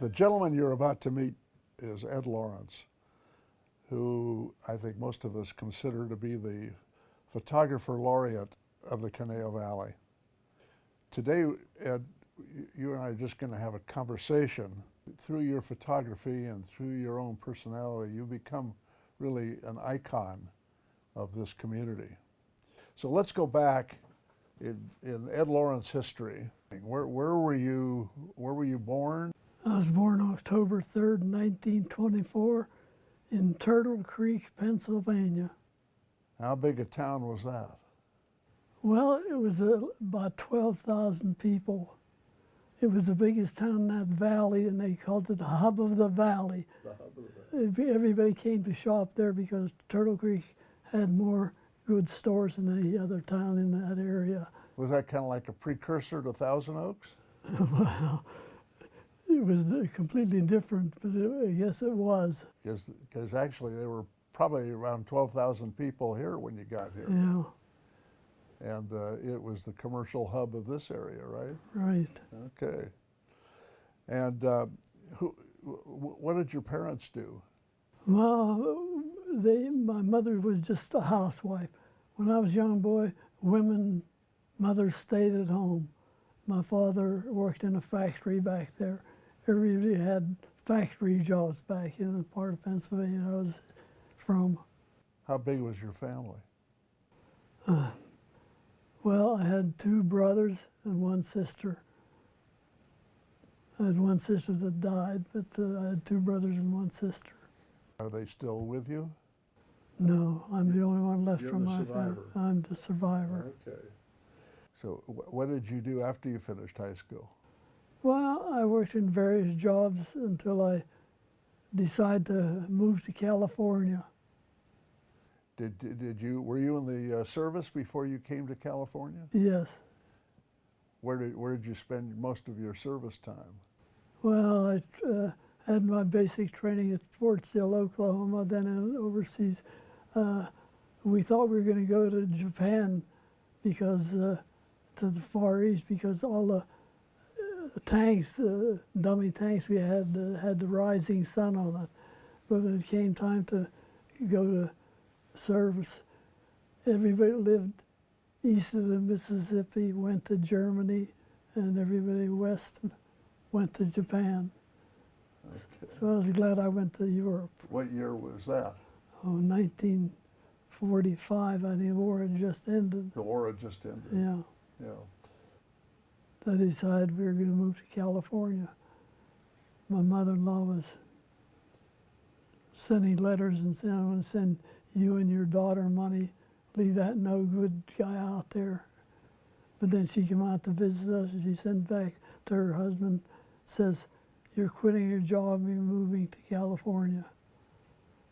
The gentleman you're about to meet is Ed Lawrence, who I think most of us consider to be the photographer laureate of the Conejo Valley. Today, Ed, you and I are just going to have a conversation. Through your photography and through your own personality, you become really an icon of this community. So let's go back in Ed Lawrence history. Where were you born? I was born October 3rd, 1924 in Turtle Creek, Pennsylvania. How big a town was that? Well, it was about 12,000 people. It was the biggest town in that valley, and they called it the hub of the valley. The hub of the valley. Everybody came to shop there because Turtle Creek had more good stores than any other town in that area. Was that kind of like a precursor to Thousand Oaks? Well, it was completely different, but I guess it was. Because actually there were probably around 12,000 people here when you got here. Yeah. And it was the commercial hub of this area, right? Right. Okay. And what did your parents do? Well, my mother was just a housewife. When I was a young boy, mothers stayed at home. My father worked in a factory back there. Everybody had factory jobs back in the part of Pennsylvania I was from. How big was your family? Well, I had 2 brothers and 1 sister. I had 1 sister that died, but I had 2 brothers and 1 sister. Are they still with you? No, I'm the only one left You're from the my family. survivor. I'm the survivor. Okay. So what did you do after you finished high school? Well, I worked in various jobs until I decided to move to California. Were you in the service before you came to California? Yes. Where did you spend most of your service time? Well, I had my basic training at Fort Sill, Oklahoma, then overseas. We thought we were going to go to Japan because to the Far East, because all the tanks, dummy tanks we had the rising sun on it. But when it came time to go to service, everybody that lived east of the Mississippi went to Germany, and everybody west went to Japan. Okay. So I was glad I went to Europe. What year was that? Oh, 1945, I think the war had just ended. The war had just ended. Yeah. Yeah. I decided we were going to move to California. My mother-in-law was sending letters and saying, I'm going to send you and your daughter money. Leave that no good guy out there. But then she came out to visit us, and she sent back to her husband, says, you're quitting your job, you're moving to California.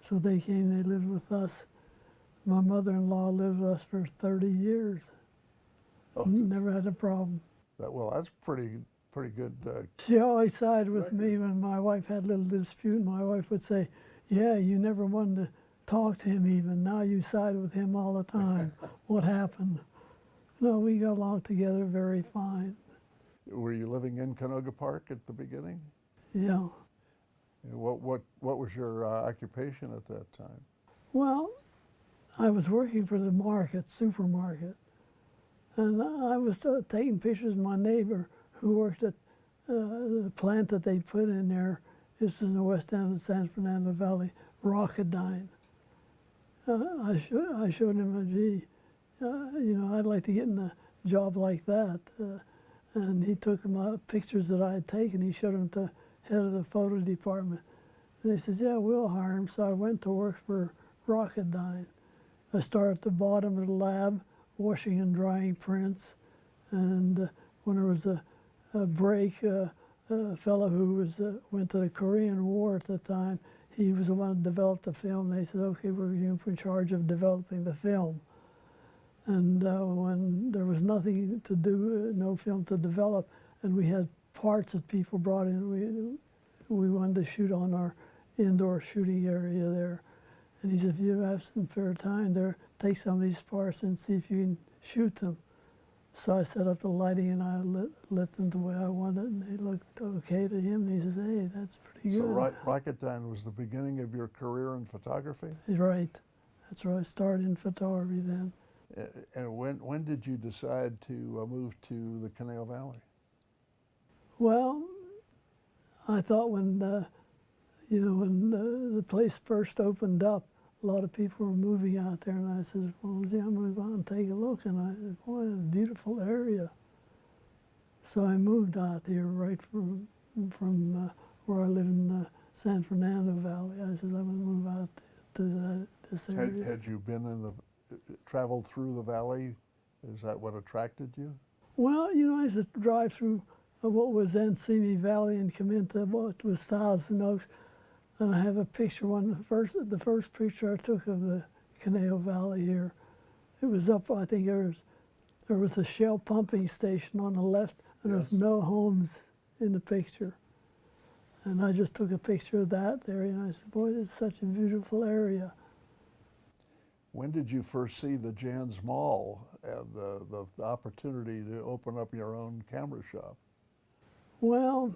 So they came, they lived with us. My mother-in-law lived with us for 30 years. Oh. Never had a problem. Well, that's pretty good. She always sided with me when my wife had a little dispute. My wife would say, yeah, you never wanted to talk to him even. Now you side with him all the time. What happened? No, we got along together very fine. Were you living in Canoga Park at the beginning? Yeah. What was your occupation at that time? Well, I was working for the supermarket. And I was taking pictures of my neighbor who worked at the plant that they put in there. This is in the west end of San Fernando Valley, Rocketdyne. I showed him, gee, I'd like to get in a job like that. And he took my pictures that I had taken. He showed them to the head of the photo department. And he says, yeah, we'll hire him. So I went to work for Rocketdyne. I started at the bottom of the lab, washing and drying prints, and when there was a break, a fellow who went to the Korean War at the time, he was the one that developed the film. They said, okay, we're you in charge of developing the film. And when there was nothing to do, no film to develop, and we had parts that people brought in, we wanted to shoot on our indoor shooting area there. And he said, if you have some fair time there, take some of these parts and see if you can shoot them. So I set up the lighting and I lit them the way I wanted, and they looked okay to him. And he says, "Hey, that's pretty So good." Rocketdyne was the beginning of your career in photography? He's right. That's where I started in photography then. And when did you decide to move to the Conejo Valley? Well, I thought when the place first opened up, a lot of people were moving out there, and I says, "Well, yeah, I'm going to go out and take a look." And I said, "Boy, it's a beautiful area." So I moved out here right from where I live in the San Fernando Valley. I said, "I'm going to move out to this area." Had you been in the traveled through the valley? Is that what attracted you? Well, I used to drive through what was then Simi Valley and come into what was Thousand Oaks. And I have a picture, the first picture I took of the Conejo Valley here. It was up, I think there was a Shell pumping station on the left, and there's no homes in the picture. And I just took a picture of that area, and I said, "Boy, this is such a beautiful area." When did you first see the Jan's Mall and the opportunity to open up your own camera shop? Well,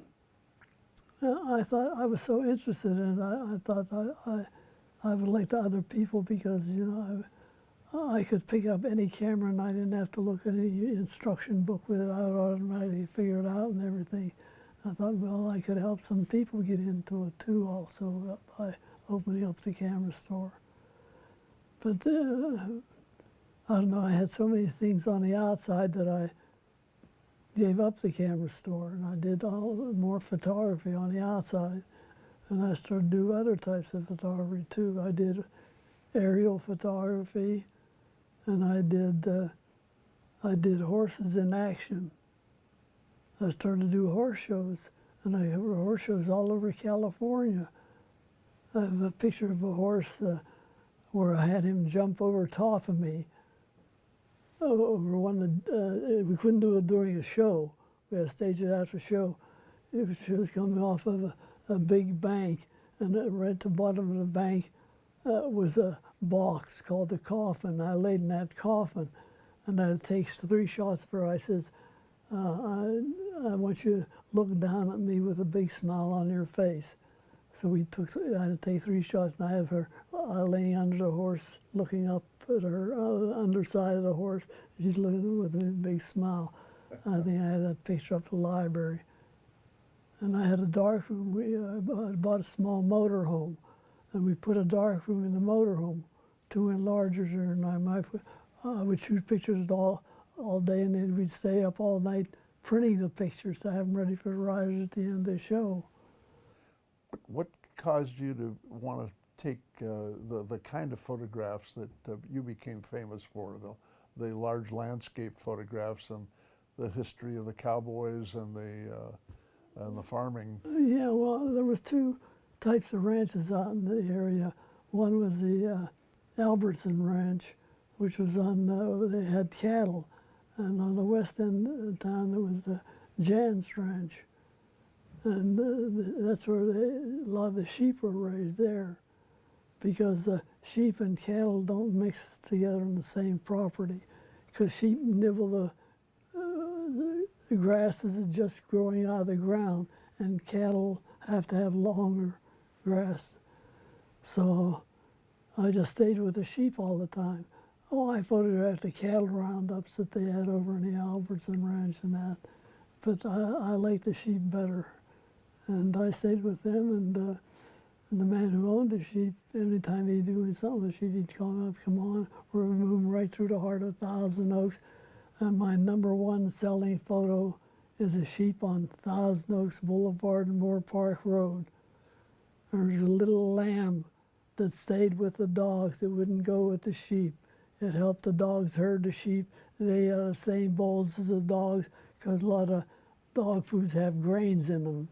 I thought I was so interested in it. I thought I would link to other people because I could pick up any camera and I didn't have to look at any instruction book with it. I would automatically figure it out and everything. I thought, well, I could help some people get into it too, also by opening up the camera store. But I don't know. I had so many things on the outside that I gave up the camera store, and I did more photography on the outside, and I started to do other types of photography too. I did aerial photography, and I did horses in action. I started to do horse shows, and I have horse shows all over California. I have a picture of a horse where I had him jump over top of me. Over one, we couldn't do it during a show. We had to stage it after a show. She was coming off of a big bank, and right at the bottom of the bank was a box called the coffin. I laid in that coffin, and I takes 3 shots of her. I says, I want you to look down at me with a big smile on your face. So I had to take 3 shots, and I have her laying under the horse, looking up at her underside of the horse. She's looking with a big smile. I think I had that picture up at the library. And I had a dark room. I bought a small motor home, and we put a dark room in the motor home, 2 enlargers there, and I would shoot pictures all day, and then we'd stay up all night printing the pictures to have them ready for the riders at the end of the show. What caused you to want to take the kind of photographs that you became famous for, the large landscape photographs and the history of the cowboys and the farming? Yeah, well, there was 2 types of ranches out in the area. One was the Albertson Ranch, which was they had cattle. And on the west end of town, there was the Jan's Ranch. And that's where a lot of the sheep were raised there, because the sheep and cattle don't mix together on the same property, because sheep nibble the grasses is just growing out of the ground, and cattle have to have longer grass. So I just stayed with the sheep all the time. Oh, I photographed the cattle roundups that they had over in the Albertson Ranch and that, but I liked the sheep better. And I stayed with them, and the man who owned the sheep, every time he'd do something with the sheep, he'd call me up, "Come on, we're moving right through the heart of Thousand Oaks." And my #1 selling photo is a sheep on Thousand Oaks Boulevard and Moore Park Road. There's a little lamb that stayed with the dogs. It wouldn't go with the sheep. It helped the dogs herd the sheep. They had the same bowls as the dogs, because a lot of dog foods have grains in them.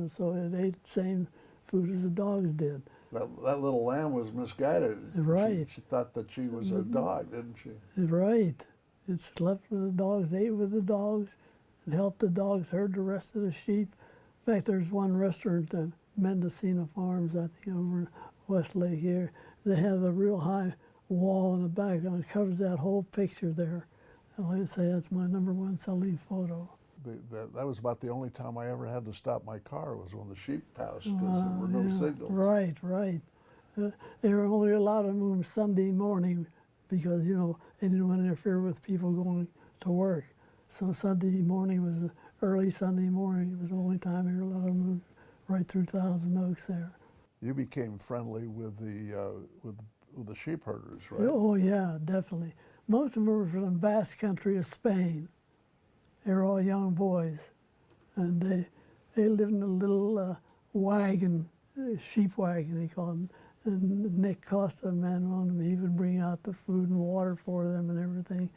So it ate the same food as the dogs did. That little lamb was misguided. Right. She thought that she was a dog, didn't she? Right. It slept with the dogs, ate with the dogs, and helped the dogs herd the rest of the sheep. In fact, there's one restaurant, Mendocino Farms, I think, over in Westlake here. They have a real high wall in the background. It covers that whole picture there. And like I say, that's my #1 selling photo. That was about the only time I ever had to stop my car was when the sheep passed because there were no Yeah, signals. right, right. They were only allowed to move Sunday morning because, you know, they didn't want to interfere with people going to work. So Sunday morning was, early Sunday morning, it was the only time they were allowed to move right through Thousand Oaks there. You became friendly with the sheep herders, right? Oh yeah, definitely. Most of them were from the Basque country of Spain. They were all young boys, and they lived in a little wagon, sheep wagon they called them. And Nick Costa, man on them, he would bring out the food and water for them and everything.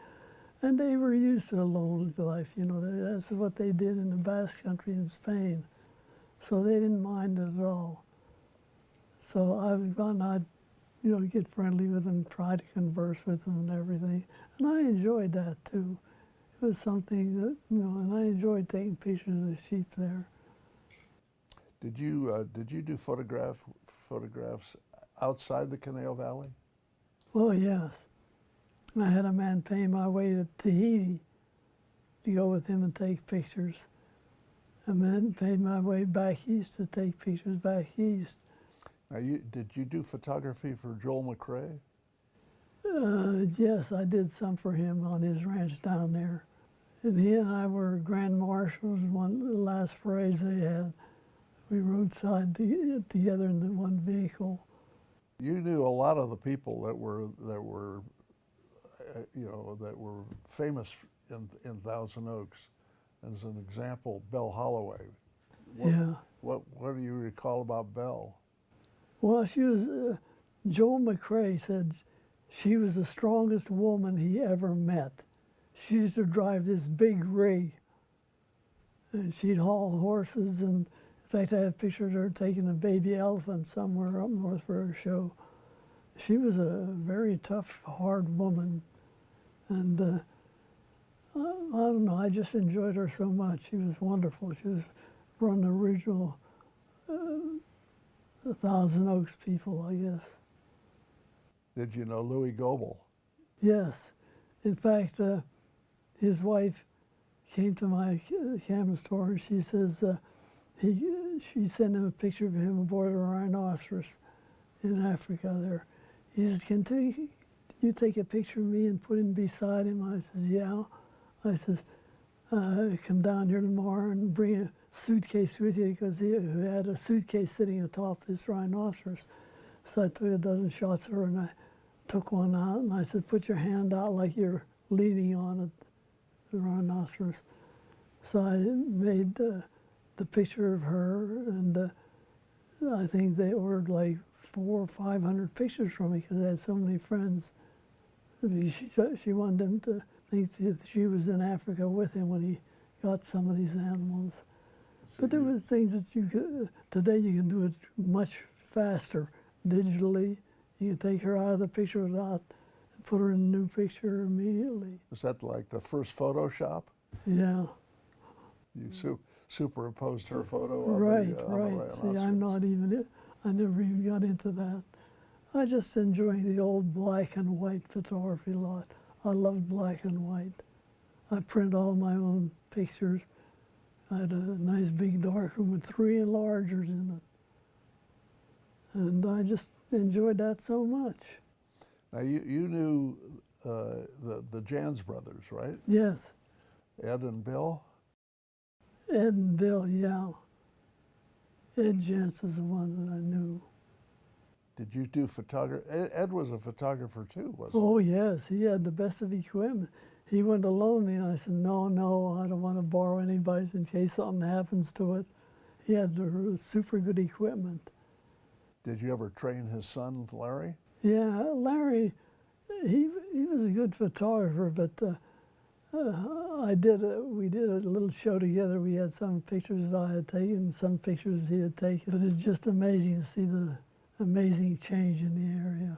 And they were used to the lonely life, you know. That's what they did in the Basque country in Spain. So they didn't mind it at all. So I've gone, I'd, you know, get friendly with them, try to converse with them and everything. And I enjoyed that too. It was something that, you know, and I enjoyed taking pictures of the sheep there. Did you do photographs outside the Conejo Valley? Oh yes. I had a man pay my way to Tahiti to go with him and take pictures. And then paid my way back east to take pictures back east. Now, did you do photography for Joel McCrea? Yes, I did some for him on his ranch down there. And he and I were grand marshals one of the last parades they had. We rode side together in the one vehicle. You knew a lot of the people that were you know, that were famous in Thousand Oaks. As an example, Belle Holloway. Yeah. What do you recall about Belle? Well, she was, Joel McCrea said she was the strongest woman he ever met. She used to drive this big rig, and she'd haul horses, and in fact, I have pictures of her taking a baby elephant somewhere up north for a show. She was a very tough, hard woman, and I don't know, I just enjoyed her so much. She was wonderful. She was one of the original Thousand Oaks people, I guess. Did you know Louis Goebel? Yes. In fact, his wife came to my camera store and she says she sent him a picture of him aboard a rhinoceros in Africa there. He says, can you take a picture of me and put him beside him? I says, yeah. I says, come down here tomorrow and bring a suitcase with you, because he had a suitcase sitting atop this rhinoceros. So I took a dozen shots of her and I took one out and I said, put your hand out like you're leaning on it, the rhinoceros. So I made the picture of her, and I think they ordered like 400 or 500 pictures from me because I had so many friends. She wanted them to think that she was in Africa with him when he got some of these animals. But there were things that you could, today you can do it much faster digitally. You can take her out of the picture without and put her in a new picture immediately. Was that like the first Photoshop? Yeah. You superimposed her photo on Right, the right. See, rhinoceros. I'm not even, I never even got into that. I just enjoy the old black and white photography a lot. I loved black and white. I print all my own pictures. I had a nice big dark room with 3 enlargers in it. And I just enjoyed that so much. Now you knew the Jans brothers, right? Yes, Ed and Bill? Ed and Bill, yeah. Ed Jantz was the one that I knew. Did you do photography? Ed was a photographer too, wasn't Oh yes, he had the best of equipment. He wanted to loan me, and I said, no, I don't want to borrow anybody's in case something happens to it. He had the super good equipment. he? Did you ever train his son, Larry? Yeah, Larry, he was a good photographer, but we did a little show together. We had some pictures that I had taken, some pictures he had taken. But it's just amazing to see the amazing change in the area.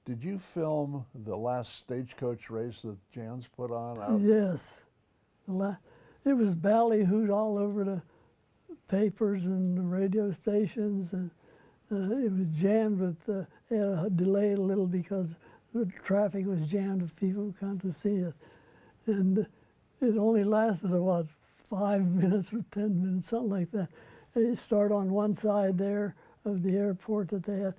Did you film the last stagecoach race that Jans put on out? Yes. It was ballyhooed all over the papers and the radio stations. And it was jammed with, it had delayed a little because the traffic was jammed with people who come to see it. and it only lasted about 5 minutes or 10 minutes, something like that. They start on one side there of the airport that they had,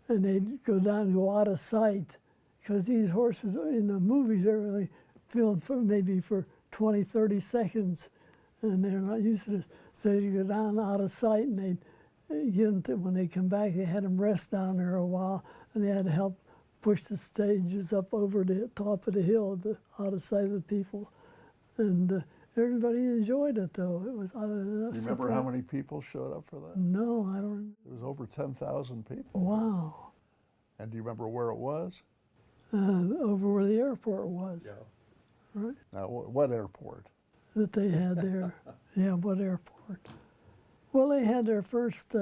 and they'd go down and go out of sight, because these horses in the movies are really filmed for maybe for 20, 30 seconds, and they're not used to this. So you go down out of sight, and they'd get them to, when they come back, they had them rest down there a while, and they had to help push the stages up over the top of the hill, out of sight of the people. And everybody enjoyed it, though. It was. You remember how many people showed up for that? No, I don't. It was over 10,000 people. Wow. And do you remember where it was? Over where the airport was. Right. Now, what airport? That they had there. Yeah, what airport? Well, they had their first.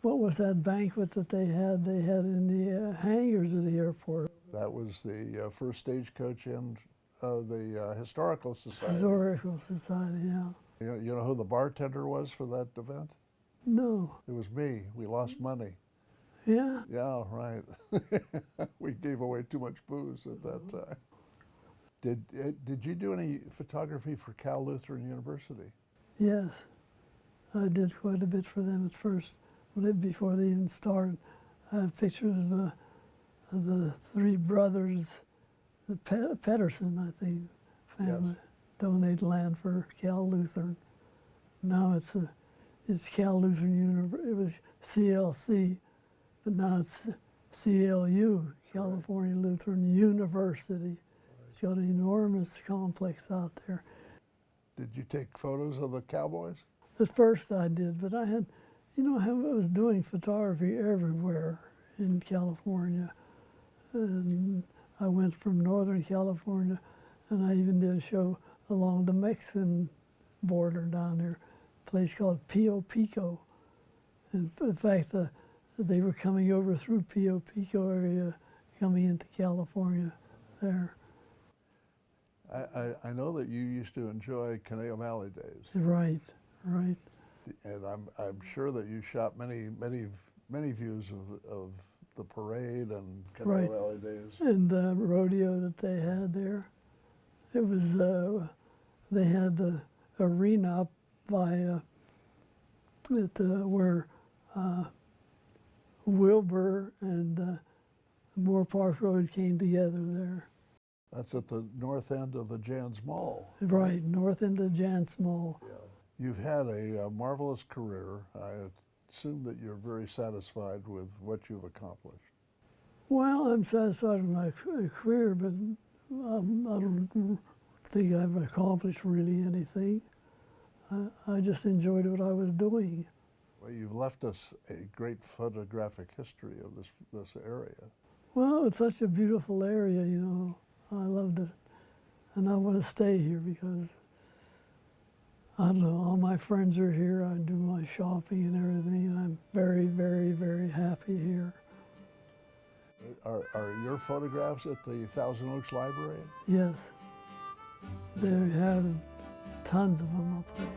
What was that banquet that they had? They had in the hangars of the airport. That was the first stagecoach in the Historical Society. Historical Society, yeah. You know who the bartender was for that event? No. It was me. We lost money. Yeah. Yeah, right. We gave away too much booze at that time. Did you do any photography for Cal Lutheran University? Yes. I did quite a bit for them at first, before they even started. I have pictures of the three brothers, the Pedersen, I think, family, donated land for Cal Lutheran. Now it's Cal Lutheran University. It was CLC, but now it's CLU, California Lutheran University. It's got an enormous complex out there. Did you take photos of the cowboys? At first I did, but I had, I was doing photography everywhere in California. And I went from Northern California, and I even did a show along the Mexican border down there, a place called Pio Pico. And in fact, they were coming over through Pio Pico area, coming into California there. I know that you used to enjoy Conejo Valley days. Right, right. And I'm sure that you shot many views of the parade and Conejo Valley days. And the rodeo that they had there. It was, they had the arena up by, where Wilbur and Moore Park Road came together there. That's at the north end of the Jan's Mall. Right, north end of Jan's Mall. Yeah. You've had a marvelous career. I assume that you're very satisfied with what you've accomplished. Well, I'm satisfied with my career, but I don't think I've accomplished really anything. I just enjoyed what I was doing. Well, you've left us a great photographic history of this area. Well, it's such a beautiful area, I loved it. And I want to stay here because, I don't know, all my friends are here. I do my shopping and everything, and I'm very, very, very happy here. Are your photographs at the Thousand Oaks Library? Yes. They have tons of them up there.